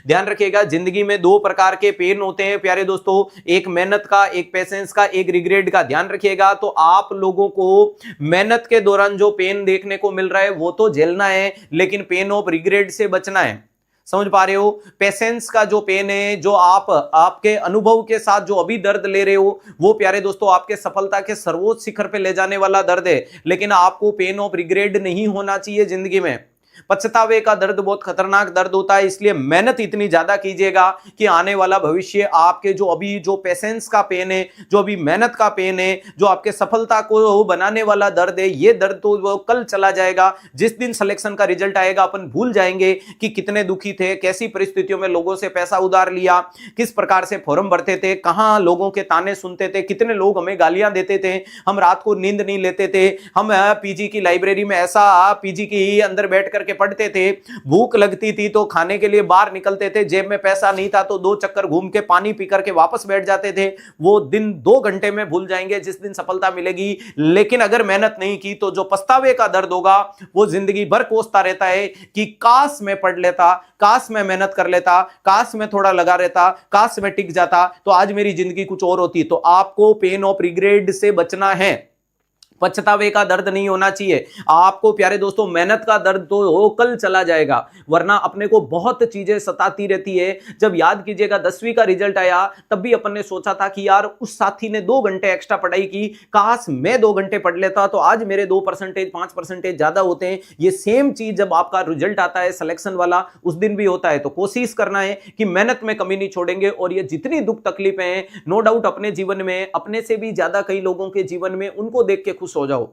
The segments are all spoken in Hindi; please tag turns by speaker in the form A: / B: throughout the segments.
A: ध्यान रखिएगा, जिंदगी में दो प्रकार के पेन होते हैं प्यारे दोस्तों, एक मेहनत का, एक पेशेंस का, एक रिग्रेट का। ध्यान रखिएगा, तो आप लोगों को मेहनत के दौरान जो पेन देखने को मिल रहा है वो तो झेलना है, लेकिन पेन ऑफ रिग्रेट से बचना है। समझ पा रहे हो? पेशेंस का जो पेन है, जो आप आपके अनुभव के साथ जो अभी दर्द ले रहे हो, वो प्यारे दोस्तों आपके सफलता के सर्वोच्च शिखर पे ले जाने वाला दर्द है। लेकिन आपको पेन ऑफ रिग्रेट नहीं होना चाहिए जिंदगी में। पछतावे का दर्द बहुत खतरनाक दर्द होता है, इसलिए मेहनत इतनी ज्यादा कीजिएगा कि आने वाला भविष्य आपके जो अभी जो पेशेंस का पेन है, जो अभी मेहनत का पेन है, जो आपके सफलता को बनाने वाला दर्द है, ये दर्द तो वो कल चला जाएगा। जिस दिन सिलेक्शन का रिजल्ट आएगा अपन भूल जाएंगे कि कितने दुखी थे, कैसी परिस्थितियों में लोगों से पैसा उधार लिया, किस प्रकार से फॉर्म भरते थे, कहां लोगों के ताने सुनते थे, कितने लोग हमें गालियां देते थे, हम रात को नींद नहीं लेते थे, हम पीजी की लाइब्रेरी में ऐसा पीजी की अंदर बैठ करके पढ़ते थे, भूख लगती थी तो खाने के लिए बाहर निकलते थे, जेब में पैसा नहीं था तो 2 चक्कर घूम के पानी पी करके वापस बैठ जाते थे। वो दिन 2 घंटे में भूल जाएंगे जिस दिन सफलता मिलेगी। लेकिन अगर मेहनत नहीं की तो जो पछतावे का दर्द होगा वो जिंदगी भर कोसता रहता है कि काश मैं पढ़ लेता, काश मैं मेहनत कर लेता, काश मैं थोड़ा लगा रहता, काश मैं टिक जाता तो आज मेरी जिंदगी कुछ और होती। तो आपको पेन ऑफ रिग्रेट से बचना है, पछतावे का दर्द नहीं होना चाहिए आपको प्यारे दोस्तों। मेहनत का दर्द तो कल चला जाएगा, वरना अपने को बहुत चीजें सताती रहती है। जब याद कीजिएगा 10वीं का रिजल्ट आया तब भी अपन ने सोचा था कि यार उस साथी ने 2 घंटे एक्स्ट्रा पढ़ाई की, काश मैं 2 घंटे पढ़ लेता तो आज मेरे 2% 5% ज्यादा होते हैं। ये सेम चीज जब आपका रिजल्ट आता है सिलेक्शन वाला, उस दिन भी होता है। तो कोशिश करना है कि मेहनत में कमी नहीं छोड़ेंगे। और ये जितनी दुख तकलीफें हैं, नो डाउट अपने जीवन में, अपने से भी ज्यादा कई लोगों के जीवन में, उनको देख के खुश हो जाओ।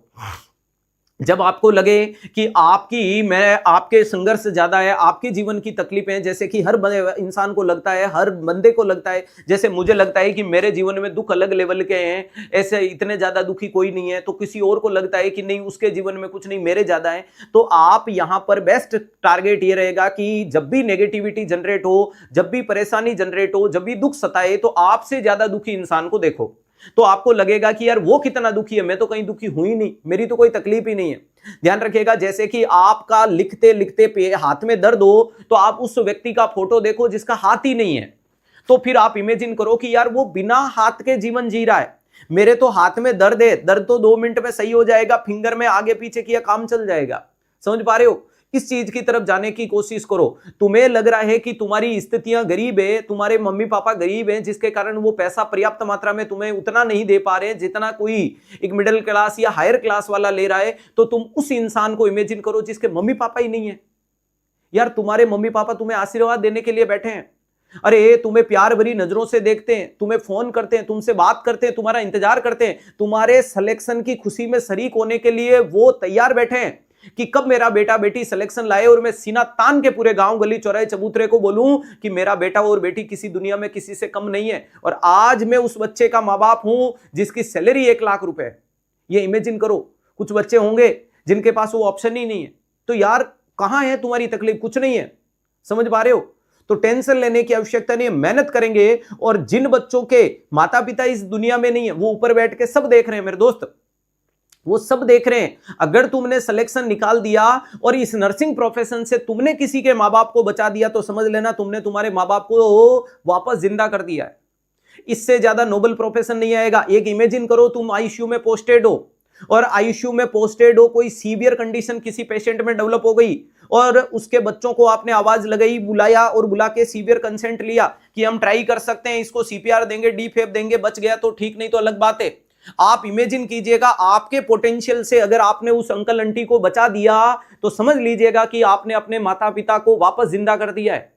A: जब आपको लगे कि आपके संघर्ष ज्यादा है, आपके जीवन की तकलीफें, जैसे कि हर इंसान को लगता है, हर बंदे को लगता है, जैसे मुझे लगता है कि मेरे जीवन में दुख अलग लेवल के हैं, ऐसे इतने ज्यादा दुखी कोई नहीं है, तो किसी और को लगता है कि नहीं उसके जीवन में कुछ नहीं, मेरे ज्यादा है। तो आप यहां पर बेस्ट टारगेट ये रहेगा कि जब भी नेगेटिविटी जनरेट हो, जब भी परेशानी जनरेट हो, जब भी दुख सताए, तो आपसे ज्यादा दुखी इंसान को देखो, तो आपको लगेगा कि यार वो कितना दुखी है, मैं तो कहीं दुखी हुई नहीं, मेरी तो कोई तकलीफ ही नहीं है। ध्यान रखिएगा, जैसे कि आपका लिखते लिखते हाथ में दर्द हो तो आप उस व्यक्ति का फोटो देखो जिसका हाथ ही नहीं है, तो फिर आप इमेजिन करो कि यार वो बिना हाथ के जीवन जी रहा है। मेरे तो हाथ में दर्द है, दर्द तो 2 मिनट में सही हो जाएगा, फिंगर में आगे पीछे किया काम चल जाएगा। समझ पा रहे हो? इस चीज की तरफ जाने की कोशिश करो। तुम्हें लग रहा है कि तुम्हारी स्थितियां गरीब है, तुम्हारे मम्मी पापा गरीब हैं, जिसके कारण वो पैसा पर्याप्त मात्रा में तुम्हें उतना नहीं दे पा रहे जितना कोई एक मिडिल क्लास या हायर क्लास वाला ले रहा है, तो तुम उस इंसान को इमेजिन करो जिसके मम्मी पापा ही नहीं है। यार तुम्हारे मम्मी पापा तुम्हें आशीर्वाद देने के लिए बैठे हैं, अरे तुम्हें प्यार भरी नजरों से देखते हैं, तुम्हें फोन करते हैं, तुमसे बात करते हैं, तुम्हारा इंतजार करते हैं, तुम्हारे सिलेक्शन की खुशी में शरीक होने के लिए वो तैयार बैठे हैं कि कब मेरा बेटा बेटी सिलेक्शन लाए और मैं सीना तान के पूरे गांव गली चौराहे चबूतरे को बोलूं कि मेरा बेटा और बेटी किसी दुनिया में किसी से कम नहीं है। और आज मैं उस बच्चे का मां बाप हूं जिसकी सैलरी 1 लाख रुपए। ये इमेजिन करो, कुछ बच्चे होंगे जिनके पास वो ऑप्शन ही नहीं है। तो यार कहां है तुम्हारी तकलीफ? कुछ नहीं है। समझ पा रहे हो? तो टेंशन लेने की आवश्यकता नहीं है, मेहनत करेंगे। और जिन बच्चों के माता पिता इस दुनिया में नहीं है, वो ऊपर बैठ के सब देख रहे हैं मेरे दोस्त, वो सब देख रहे हैं। अगर तुमने सिलेक्शन निकाल दिया और इस नर्सिंग प्रोफेशन से तुमने किसी के मां बाप को बचा दिया, तो समझ लेना तुमने तुम्हारे मां बाप को वापस जिंदा कर दिया है। इससे ज्यादा नोबल प्रोफेशन नहीं आएगा। एक इमेजिन करो, तुम आईसीयू में पोस्टेड हो और आईसीयू में पोस्टेड हो, कोई सीवियर कंडीशन किसी पेशेंट में डेवलप हो गई और उसके बच्चों को आपने आवाज लगाई, बुलाया और बुला के सीवियर कंसेंट लिया कि हम ट्राई कर सकते हैं, इसको सीपीआर देंगे, डीफेब देंगे, बच गया तो ठीक, नहीं तो अलग बात है। आप इमेजिन कीजिएगा, आपके पोटेंशियल से अगर आपने उस अंकल आंटी को बचा दिया तो समझ लीजिएगा कि आपने अपने माता पिता को वापस जिंदा कर दिया है।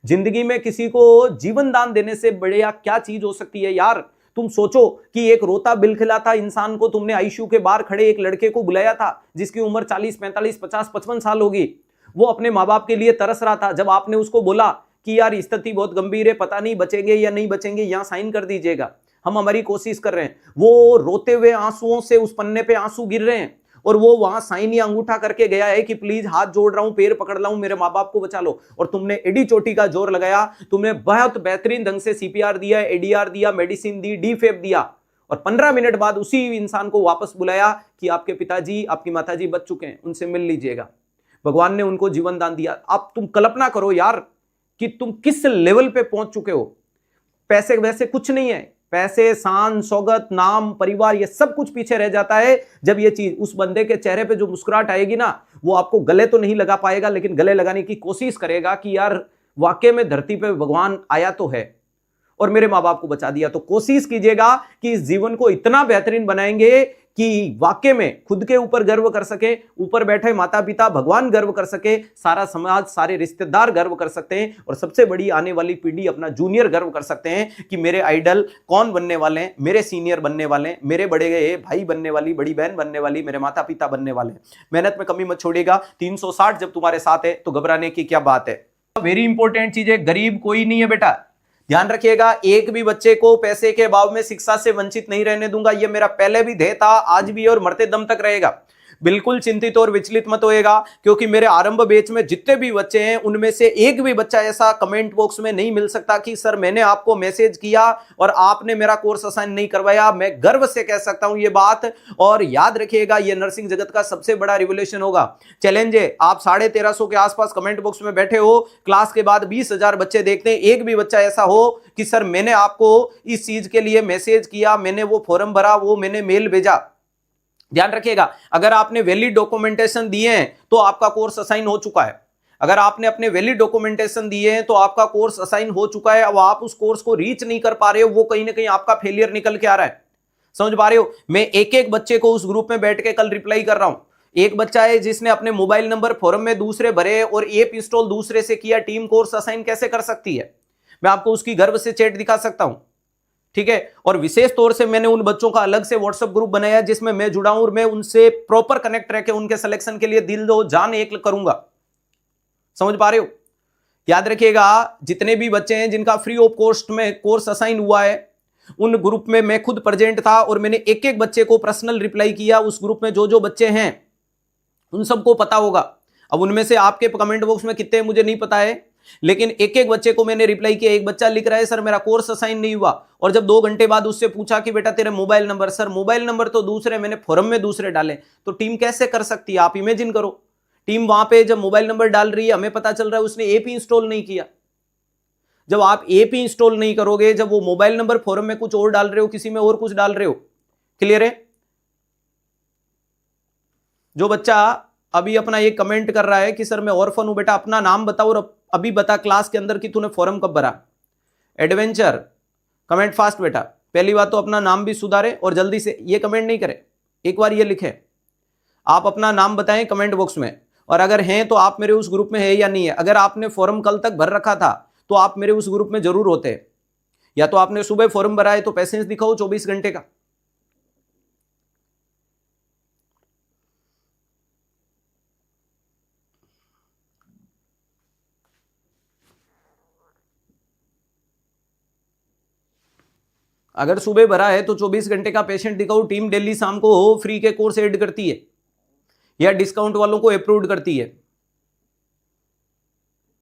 A: जिंदगी में किसी को जीवन दान देने से बढ़िया क्या चीज हो सकती है यार? तुम सोचो कि एक रोता बिलखिलाता इंसान को तुमने आईसीयू के बाहर खड़े एक लड़के को बुलाया था जिसकी उम्र 40 45 50 55 साल होगी। वो अपने माँ बाप के लिए तरस रहा था। जब आपने उसको बोला कि यार स्थिति बहुत गंभीर है, पता नहीं बचेंगे या नहीं बचेंगे, यहां साइन कर दीजिएगा, हम हमारी कोशिश कर रहे हैं, वो रोते हुए आंसुओं से उस पन्ने पे आंसू गिर रहे हैं और वो वहां साइन या अंगूठा करके गया है कि प्लीज हाथ जोड़ रहा हूं, पैर पकड़ रहा हूं, मेरे माँ बाप को बचा लो। और तुमने एडी चोटी का जोर लगाया, तुमने बहुत बेहतरीन ढंग से सीपीआर दिया, एडीआर दिया, मेडिसिन दी, डीफेब दिया और 15 मिनट बाद उसी इंसान को वापस बुलाया कि आपके पिताजी आपकी माताजी बच चुके हैं, उनसे मिल लीजिएगा। भगवान ने उनको जीवन दान दिया। अब तुम कल्पना करो यार, कि तुम किस लेवल पे पहुंच चुके हो। पैसे वैसे कुछ नहीं है, पैसे, शान, शौकत, नाम, परिवार, ये सब कुछ पीछे रह जाता है जब ये चीज, उस बंदे के चेहरे पे जो मुस्कुराहट आएगी ना, वो आपको गले तो नहीं लगा पाएगा, लेकिन गले लगाने की कोशिश करेगा कि यार वाकई में धरती पे भगवान आया तो है और मेरे माँ बाप को बचा दिया। तो कोशिश कीजिएगा कि इस जीवन को इतना बेहतरीन बनाएंगे कि वाकई में खुद के ऊपर गर्व कर सके, ऊपर बैठे माता पिता, भगवान गर्व कर सके, सारा समाज, सारे रिश्तेदार गर्व कर सकते हैं, और सबसे बड़ी आने वाली पीढ़ी, अपना जूनियर गर्व कर सकते हैं कि मेरे आइडल कौन बनने वाले हैं, मेरे सीनियर बनने वाले हैं, मेरे बड़े भाई बनने वाली, बड़ी बहन बनने वाली, मेरे माता पिता बनने वाले हैं। मेहनत में कमी मत छोड़िएगा। 360 जब तुम्हारे साथ है तो घबराने की क्या बात है। वेरी इंपॉर्टेंट चीज है, गरीब कोई नहीं है बेटा, ध्यान रखिएगा। एक भी बच्चे को पैसे के अभाव में शिक्षा से वंचित नहीं रहने दूंगा, यह मेरा पहले भी ध्येय था, आज भी और मरते दम तक रहेगा। बिल्कुल चिंतित और विचलित मत होएगा, क्योंकि मेरे आरंभ बैच में जितने भी बच्चे हैं उनमें से एक भी बच्चा ऐसा कमेंट बॉक्स में नहीं मिल सकता कि सर मैंने आपको मैसेज किया और आपने मेरा कोर्स असाइन नहीं करवाया। मैं गर्व से कह सकता हूं ये बात, और याद रखिएगा ये नर्सिंग जगत का सबसे बड़ा रिवोल्यूशन होगा। चैलेंज है, आप 1350 के आसपास कमेंट बॉक्स में बैठे हो, क्लास के बाद 20,000 बच्चे देखते हैं, एक भी बच्चा ऐसा हो कि सर मैंने आपको इस चीज के लिए मैसेज किया, मैंने वो फॉर्म भरा, वो मैंने मेल भेजा। ध्यान रखिएगा, अगर आपने वैलिड डॉक्यूमेंटेशन दिए हैं तो आपका कोर्स असाइन हो चुका है। अगर आपने अपने वैलिड डॉक्यूमेंटेशन दिए हैं तो आपका कोर्स असाइन हो चुका है। अब आप उस कोर्स को रीच नहीं कर पा रहे हो, वो कहीं ना कहीं आपका फेलियर निकल के आ रहा है। समझ पा रहे हो? मैं एक एक बच्चे को उस ग्रुप में बैठ के कल रिप्लाई कर रहा हूं। एक बच्चा है जिसने अपने मोबाइल नंबर फॉर्म में दूसरे भरे और ऐप इंस्टॉल दूसरे से किया। टीम कोर्स असाइन कैसे कर सकती है? मैं आपको उसकी गर्व से चैट दिखा सकता हूं, ठीक है। और विशेष तौर से मैंने उन बच्चों का अलग से व्हाट्सएप ग्रुप बनाया जिसमें मैं जुड़ा हूं और मैं उनसे प्रॉपर कनेक्ट रह के उनके सिलेक्शन के लिए दिल दो जान एक करूंगा। समझ पा रहे हो? याद रखिएगा, जितने भी बच्चे हैं जिनका फ्री ऑफ कॉस्ट में कोर्स असाइन हुआ है, उन ग्रुप में मैं खुद प्रेजेंट था और मैंने एक एक बच्चे को पर्सनल रिप्लाई किया। उस ग्रुप में जो जो बच्चे हैं उन सबको पता होगा। अब उनमें से आपके कमेंट बॉक्स में कितने मुझे नहीं पता है, लेकिन एक एक बच्चे को मैंने रिप्लाई किया। एक बच्चा लिख रहा है सर मेरा कोर्स असाइन नहीं हुआ, और जब 2 घंटे बाद उससे पूछा कि बेटा तेरे mobile number, sir mobile number तो दूसरे, मैंने फॉर्म में दूसरे डाले। तो टीम कैसे कर सकती है? आप इमेजिन करो, टीम वहां पे जब मोबाइल नंबर डाल रही है, हमें पता चल रहा है उसने ऐप इंस्टॉल नहीं किया। जब आप ऐप इंस्टॉल नहीं करोगे, जब वो मोबाइल नंबर फॉर्म में कुछ और डाल रहे हो, किसी में और कुछ डाल रहे हो। क्लियर है? जो बच्चा अभी अपना एक कमेंट कर रहा है कि सर मैं ऑर्फन हूं, बेटा अपना नाम बताओ और अभी बता क्लास के अंदर कि तूने फॉर्म कब भरा। एडवेंचर, कमेंट फास्ट बेटा। पहली बात तो अपना नाम भी सुधारे और जल्दी से ये कमेंट नहीं करे, एक बार ये लिखे, आप अपना नाम बताएं कमेंट बॉक्स में, और अगर हैं तो आप मेरे उस ग्रुप में है या नहीं है। अगर आपने फॉर्म कल तक भर रखा था तो आप मेरे उस ग्रुप में जरूर होते, या तो आपने सुबह फॉर्म भरा है तो पैसेंस दिखाओ 24 घंटे का। अगर सुबह भरा है तो 24 घंटे का पेशेंट दिखाओ। टीम डेली शाम को फ्री के कोर्स ऐड करती है या डिस्काउंट वालों को अप्रूव करती है।